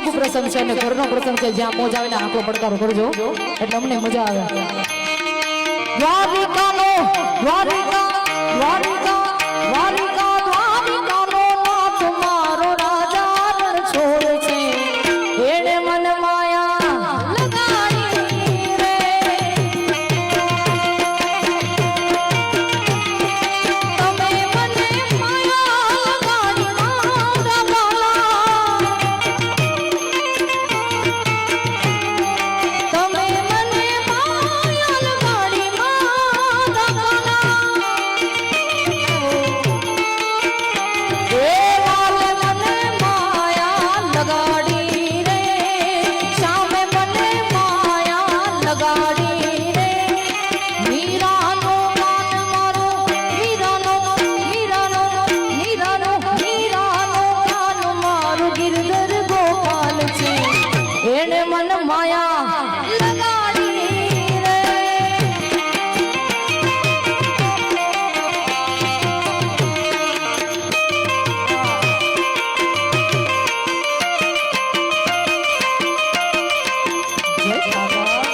શુભ પ્રસંગ છે અને ઘરનો પ્રસંગ છે, જ્યાં મોજ આવે ને આંખો પડકારો કરજો એટલે અમને મજા આવે. દ્વારિકાનો દ્વારિકા દ્વારિકા દ્વારિકા દ્વારિકાનો નાથ મારો રાજા રણ છોડ છે. એણે મન માયા લગાડી રે, તમે મને માયા લગાડી મારા બાલા, તમે મને માયા લગાડી મારા બાલા. એ લાલ મને માયા લગાડી રે, શ્યામે મને માયા લગાડી રે. મીરાનો કાન મારો, મીરાનો મીરાનો મીરાનો મીરાનો કાન મારો ગિરધર ગોપાલ છે. એણે મન માયા લગાડી રે. જય બાબા.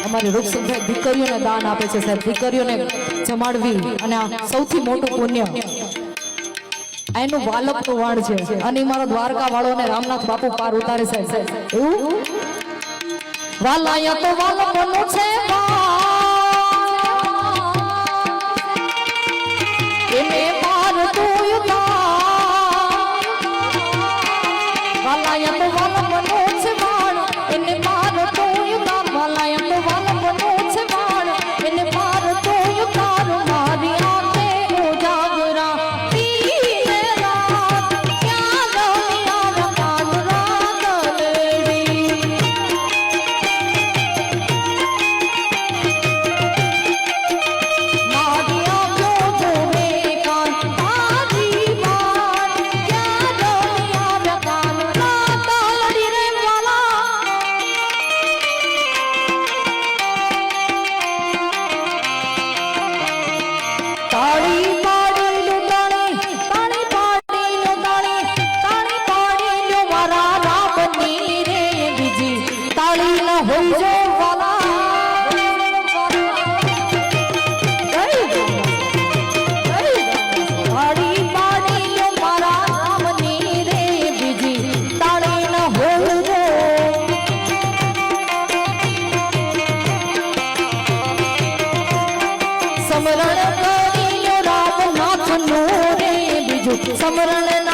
અમારી રૂપસંખ્યા દીકરીઓને દાન આપે છે સાહેબ. દીકરીઓને જમાડવી અને આ સૌથી મોટું પુણ્ય એનું વાલકનું વાણ છે. અને મારો દ્વારકા વાળો અને રામનાથ બાપુ પાર ઉતારે સાહેબ. એવું વાલાયા તો વાલકનું છે, એને પાર તું ઉતાર. વાલાયા તો વાલકનું છે વાણ, એને પાર તું ઉતાર. વાલાયા તો વાલકનું છે વાણ, એને પાર તું ઉતાર. મારી આંખે ઉજાગરા પીને રાત, ક્યાં દુનિયા કાન રાત લેડી. મારી આંખો જોવે કાન તારી વાત, ક્યાં દુનિયા કાન રાત લેડી રે વાલા. તાળી પાડી લો તાળી, તાળી પાડી લો તાળી, તાળી પાડી લો મારા રામની રે બીજી તાળી ન હોય જો વાલા. તાળી પાડી લો મારા રામની રે બીજી તાળી ન હોય જો. સમરણ કરી લો રામનાથનું રે બીજું સમરણ